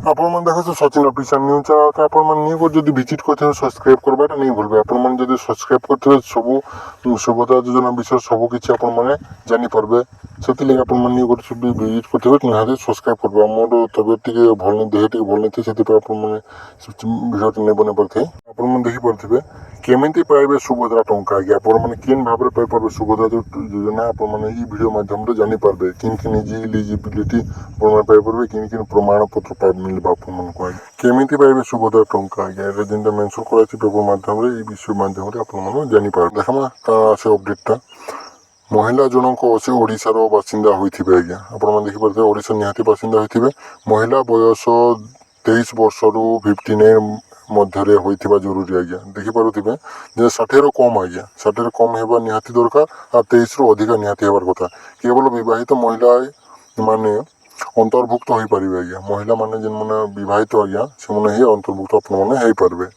ଆପଣମାନେ ଦେଖୁଛୁ Sachin official news channel. ଆପଣମାନେ ନ୍ୟୁ ଯଦି ଭିଜିଟ୍ କରିଥିବେ ସବସ୍କ୍ରାଇବ୍ କରିବାଟା ନେଇ ଭୁଲବେ। ଆପଣମାନେ ଯଦି ସବସ୍କ୍ରାଇବ୍ କରିଥିବେ ସବୁ ସୁଭଦ୍ରା ଯୋଜନା ବିଷୟରେ ସବୁ କିଛି ଆପଣମାନେ ଜାଣିପାରିବେ। ସେଥିଲାଗି ଆପଣମାନେ ନ୍ୟୁ ଗୋଟେ ଭିଜିଟ୍ କରିଥିବେ ନିହାତି ସବସ୍କ୍ରାଇବ୍ କରିବେ। ମୋର ତବିୟତ ଟିକେ ଭଲ ନାହିଁ, ଦେହ ଟିକେ ଭଲ ନାହିଁ, ସେଥିପାଇଁ ଆପଣମାନେ ଭିଡ଼ିଓଟି ନେଇ ବନେଇ ପାରିଥାଏ। ଆପଣମାନେ ଦେଖିପାରୁଥିବେ କେମିତି ପାଇବେ ସୁଭଦ୍ରା ଟଙ୍କା। ଆଜ୍ଞା ଆପଣମାନେ କେନ୍ ଭାବରେ ପାଇପାରିବେ ସୁଭଦ୍ରା ଯୋଜନା ଆପଣମାନେ ଏହି ଭିଡ଼ିଓ ମାଧ୍ୟମରେ ଜାଣିପାରିବେ। କିନ୍ ଇଲିଜିବିଲିଟି ଆପଣମାନେ ପାଇପାରିବେ, କିନ୍ ପ୍ରମାଣପତ୍ର ମିଳିବ ଆପଣମାନଙ୍କୁ। ଆଜ୍ଞା କେମିତି ପାଇବେ ସୁଭଦ୍ରା ଟଙ୍କା। ଆଜ୍ଞା ଏଇଟା ଯେମିତି ମେନସନ୍ କରାଯାଇଛି ପେପର ମାଧ୍ୟମରେ, ଏହି ବିଷୟ ମାଧ୍ୟମରେ ଆପଣମାନେ ଜାଣିପାରିବେ। ଦେଖମା କାଣା ଅଛି ଅପଡେଟଟା। ମହିଳା ଜଣଙ୍କ ଅଛି ଓଡ଼ିଶାର ବାସିନ୍ଦା ହୋଇଥିବେ। ଆଜ୍ଞା ଆପଣମାନେ ଦେଖିପାରୁଥିବେ ଓଡ଼ିଶା ନିହାତି ବାସିନ୍ଦା ହୋଇଥିବେ। ମହିଳା ବୟସ 23 ବର୍ଷରୁ 59 ମଧ୍ୟରେ ହୋଇଥିବା ଜରୁରୀ। ଆଜ୍ଞା ଦେଖିପାରୁଥିବେ ଯେ 60ରୁ କମ୍। ଆଜ୍ଞା 60ରୁ କମ୍ ହେବା ନିହାତି ଦରକାର, ଆଉ 23ରୁ ଅଧିକା ନିହାତି ହେବାର କଥା। କେବଳ ବିବାହିତ ମହିଳା ମାନେ ଅନ୍ତର୍ଭୁକ୍ତ ହୋଇପାରିବେ। ଆଜ୍ଞା ମହିଳାମାନେ ଯେନ୍ମାନେ ବିବାହିତ ଆଜ୍ଞା ସେମାନେ ହିଁ ଅନ୍ତର୍ଭୁକ୍ତ ଆପଣମାନେ ହେଇପାରିବେ।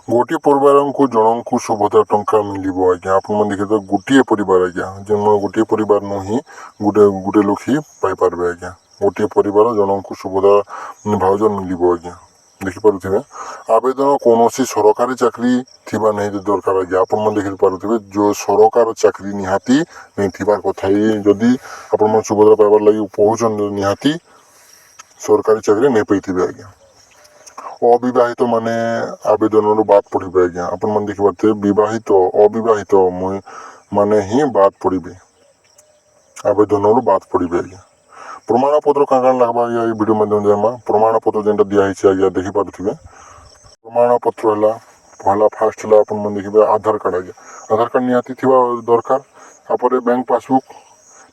ଗୋଟିଏ ପରିବାରକୁ ଜଣଙ୍କୁ ସୁଭଦ୍ରା ଟଙ୍କା ମିଳିବ। ଆଜ୍ଞା ଆପଣମାନେ ଦେଖିଥିବେ ଗୋଟିଏ ପରିବାର ଆଜ୍ଞା ଯେନ୍ ଗୋଟିଏ ପରିବାର ନୁ ହିଁ ଗୋଟେ ଲୋକ ହିଁ ପାଇପାରିବେ। ଆଜ୍ଞା ଗୋଟିଏ ପରିବାର ଜଣଙ୍କୁ ସୁଭଦ୍ରା ଭାଉଜର ମିଳିବ। ଆଜ୍ଞା ଦେଖିପାରୁଥିବେ ଆବେଦନ କୌଣସି ସରକାରୀ ଚାକିରି ଥିବା ନିହାତି ଦରକାର। ଆଜ୍ଞା ଆପଣମାନେ ଦେଖିପାରୁଥିବେ ଯେଉଁ ସରକାର ଚାକିରି ନିହାତି ଥିବାର କଥା। ଯଦି ଆପଣମାନେ ସୁଭଦ୍ରା ପାଇବାର ଲାଗି କହୁଛନ୍ତି ନିହାତି ସରକାରୀ ଚାକିରି ନେଇ ପାଇଥିବେ। ଆଜ୍ଞା ଅବିବାହିତ ମାନେ ଆବେଦନରୁ ବାଦ ପଡ଼ିବେ। ଆଜ୍ଞା ଆପଣମାନେ ଦେଖିପାରୁଥିବେ ବିବାହିତ ଅବିବାହିତ ମାନେ ହିଁ ବାଦ ପଡ଼ିବେ, ଆବେଦନରୁ ବାଦ ପଡ଼ିବେ। ଆଜ୍ଞା ପ୍ରମାଣପତ୍ର କାଣା କାଣା ଲାଗବା ଆଜ୍ଞା ଏଇ ଭିଡ଼ିଓ ମାଧ୍ୟମରେ ଜାଣିବା। ପ୍ରମାଣପତ୍ର ଯେନ୍ଟା ଦିଆହେଇଛି ଆଜ୍ଞା ଦେଖିପାରୁଥିବେ। ପ୍ରମାଣପତ୍ର ହେଲା ଫାର୍ଷ୍ଟ ହେଲା ଆପଣମାନେ ଦେଖିବେ ଆଧାର କାର୍ଡ଼। ଆଜ୍ଞା ଆଧାର କାର୍ଡ଼ ନିହାତି ଥିବା ଦରକାର। ତାପରେ ବ୍ୟାଙ୍କ ପାସବୁକ୍,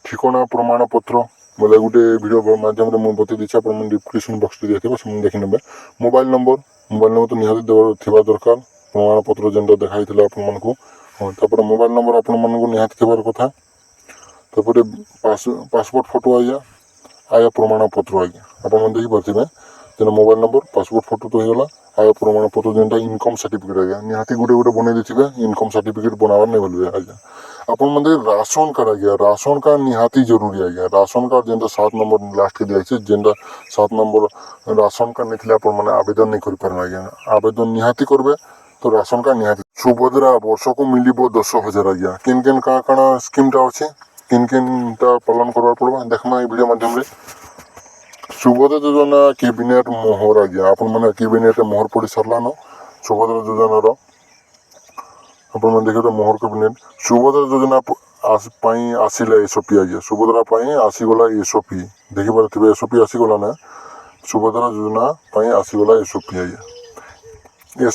ଠିକଣା ପ୍ରମାଣପତ୍ର ବୋଲେ ଗୋଟେ ଭିଡ଼ିଓ ମାଧ୍ୟମରେ ମୁଁ ବତେଇ ଦେଇଛି। ଆପଣମାନେ ଡିସ୍କ୍ରିପସନ୍ ବକ୍ସରେ ଦିଆଥିବ ସେମାନେ ଦେଖିନେବେ। ମୋବାଇଲ ନମ୍ବର ତ ନିହାତି ଥିବା ଦରକାର। ପ୍ରମାଣପତ୍ର ଯେନ୍ଟା ଦେଖା ହେଇଥିଲା ଆପଣମାନଙ୍କୁ। ହଁ ତାପରେ ମୋବାଇଲ ନମ୍ବର ଆପଣମାନଙ୍କୁ ନିହାତି ଥିବାର କଥା। ତାପରେ ପାସପୋର୍ଟ ଫଟୋ ଆୟ ପ୍ରମାଣପତ୍ର। ଆଜ୍ଞା ଆପଣମାନେ ଦେଖିପାରୁଥିବେ ଯେନ୍ ମୋବାଇଲ ନମ୍ବର ପାସପୋର୍ଟ ଫଟୋ ତ ହେଇଗଲା। ଆୟ ପ୍ରମାଣପତ୍ର ଯେନ୍ଟା ଇନକମ୍ ସାର୍ଟିଫିକେଟ୍ ଆଜ୍ଞା ନିହାତି ଗୋଟେ ବନେଇ ଦେଇଥିବେ। ଇନକମ୍ ସାର୍ଟିଫିକେଟ୍ ବନାବାର ନାଇଁ ବୋଲିବେ। ଆଜ୍ଞା ଆପଣମାନେ ରାସନ କାର୍ଡ଼ ଆଜ୍ଞା ରାସନ କାର୍ଡ଼ ନିହାତି ଜରୁରୀ। ଆଜ୍ଞା ରାସନ କାର୍ଡ଼ ଯେନ୍ଟା 7 ନମ୍ବର ଲାଷ୍ଟକେ ଦିଆଯାଇଛି ଯେନ୍ଟା 7 ନମ୍ବର ରାସନ କାର୍ଡ଼ ନେଇଥିଲେ ଆପଣମାନେ ଆବେଦନ ନେଇ କରିପାରିବେ। ଆଜ୍ଞା ଆବେଦନ ନିହାତି କରିବେ। ତ ରାସନ କାର୍ଡ଼ ନିହାତି ସୁଭଦ୍ରା ବର୍ଷକୁ ମିଳିବ 10,000। ଆଜ୍ଞା କେନ୍ କାଣା ସ୍କିମ୍ଟା ଅଛି, କେନ୍ଟା ପାଳନ କରିବାକୁ ପଡ଼ିବ ଦେଖମା ଏଇ ଭିଡ଼ିଓ ମାଧ୍ୟମରେ। ସୁଭଦ୍ରା ଯୋଜନା କ୍ୟାବିନେଟ୍ ମୋହର। ଆଜ୍ଞା ଆପଣମାନେ କ୍ୟାବିନେଟ୍ରେ ମୋହର ପଡ଼ି ସାରିଲାନ ସୁଭଦ୍ରା ଯୋଜନାର। ଆପଣମାନେ ଦେଖିବେ ମୋହର କ୍ୟାବିନେଟ୍ ସୁଭଦ୍ରା ଯୋଜନା ପାଇଁ ଆସିଲା SOP। ଆଜ୍ଞା ସୁଭଦ୍ରା ପାଇଁ ଆସିଗଲା SOP ଦେଖିପାରୁଥିବେ। SOP ଆସିଗଲା ନା ସୁଭଦ୍ରା ଯୋଜନା ପାଇଁ ଆସିଗଲା SOP। ଆଜ୍ଞା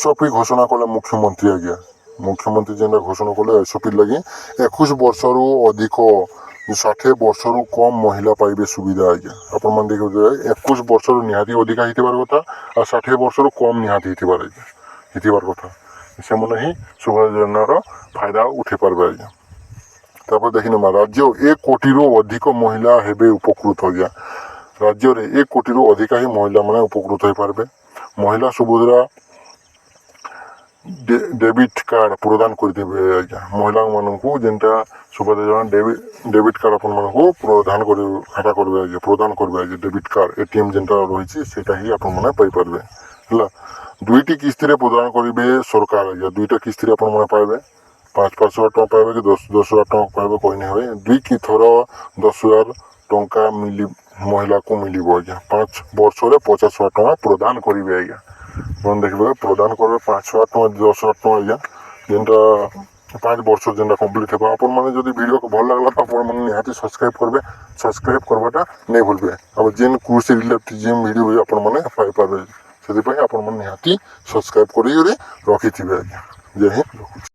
SOP ଘୋଷଣା କଲେ ମୁଖ୍ୟମନ୍ତ୍ରୀ। ଆଜ୍ଞା ମୁଖ୍ୟମନ୍ତ୍ରୀ ଯେନ୍ଟା ଘୋଷଣା କଲେ SOP ଲାଗି 21 ବର୍ଷରୁ ଅଧିକ 60 ବର୍ଷରୁ କମ୍ ମହିଳା ପାଇବେ ସୁବିଧା। ଆଜ୍ଞା ଆପଣମାନେ ଦେଖିବେ 21 ବର୍ଷରୁ ନିହାତି ଅଧିକା ହେଇଥିବାର କଥା, ଆଉ 60 ବର୍ଷରୁ କମ୍ ନିହାତି ହେଇଥିବାର କଥା। ସେମାନେ ହିଁ ସୁଭଦ୍ରା ଯୋଜନାର ଫାଇଦା ଉଠେଇ ପାରିବେ। ଆଜ୍ଞା ତାପରେ ଦେଖିନେବା ରାଜ୍ୟ 1 କୋଟିରୁ ଅଧିକ ମହିଳା ହେବେ ଉପକୃତ। ଆଜ୍ଞା ରାଜ୍ୟରେ 1 କୋଟିରୁ ଅଧିକା ହିଁ ମହିଳାମାନେ ଉପକୃତ ହେଇପାରିବେ। ମହିଳା ସୁଭଦ୍ରା ଡେବିଟ୍ କାର୍ଡ଼ ପ୍ରଦାନ କରିଦେବେ। ଆଜ୍ଞା ମହିଳାମାନଙ୍କୁ ଯେନ୍ଟା ସୁଭଦ୍ରା ଯୋଜନା ଡେବିଟ୍ କାର୍ଡ଼ ଆପଣମାନଙ୍କୁ ପ୍ରଦାନ କରିବେ। ଆଜ୍ଞା ପ୍ରଦାନ କରିବେ। ଆଜ୍ଞା ଡେବିଟ୍ କାର୍ଡ଼ ATM ଯେନ୍ଟା ରହିଛି ସେଇଟା ହିଁ ଆପଣମାନେ ପାଇପାରିବେ। ହେଲା 2ଟି କିସ୍ତିରେ ପ୍ରଦାନ କରିବେ ସରକାର। ଆଜ୍ଞା 2ଟା କିସ୍ତିରେ ଆପଣମାନେ ପାଇବେ। 5,000 ଟଙ୍କା ପାଇବେ କି 10,000 ଟଙ୍କା ପାଇବେ କହିନି ହୁଏ। 2 ଥର 10,000 ଟଙ୍କା ମହିଳାକୁ ମିଳିବ। ଆଜ୍ଞା 5 ବର୍ଷରେ 50,000 ଟଙ୍କା ପ୍ରଦାନ କରିବେ। ଆଜ୍ଞା ଆପଣ ଦେଖିବେ ପ୍ରଦାନ କରିବେ 5,000 ଟଙ୍କା 10,000 ଟଙ୍କା। ଆଜ୍ଞା ଯେନ୍ଟା 5 ବର୍ଷ ଯେନ୍ଟା କମ୍ପ୍ଲିଟ୍ ହେବ। ଆପଣମାନେ ଯଦି ଭିଡ଼ିଓ ଭଲ ଲାଗିଲା ତ ଆପଣମାନେ ନିହାତି ସବସ୍କ୍ରାଇବ୍ କରିବେ। ସବସ୍କ୍ରାଇବ୍ କରିବାଟା ନେଇ ଭୁଲବେ। ଆଉ ଯେନ୍ କୃଷି ରିଲେଟେଡ୍ ଯେନ୍ ଭିଡ଼ିଓ ବି ଆପଣମାନେ ପାଇପାରିବେ ସେଥିପାଇଁ ଆପଣମାନେ ନିହାତି ସବସ୍କ୍ରାଇବ୍ କରିକିରି ରଖିଥିବେ। ଆଜ୍ଞା ଜୟ ହିନ୍ଦ ରଖୁଛି।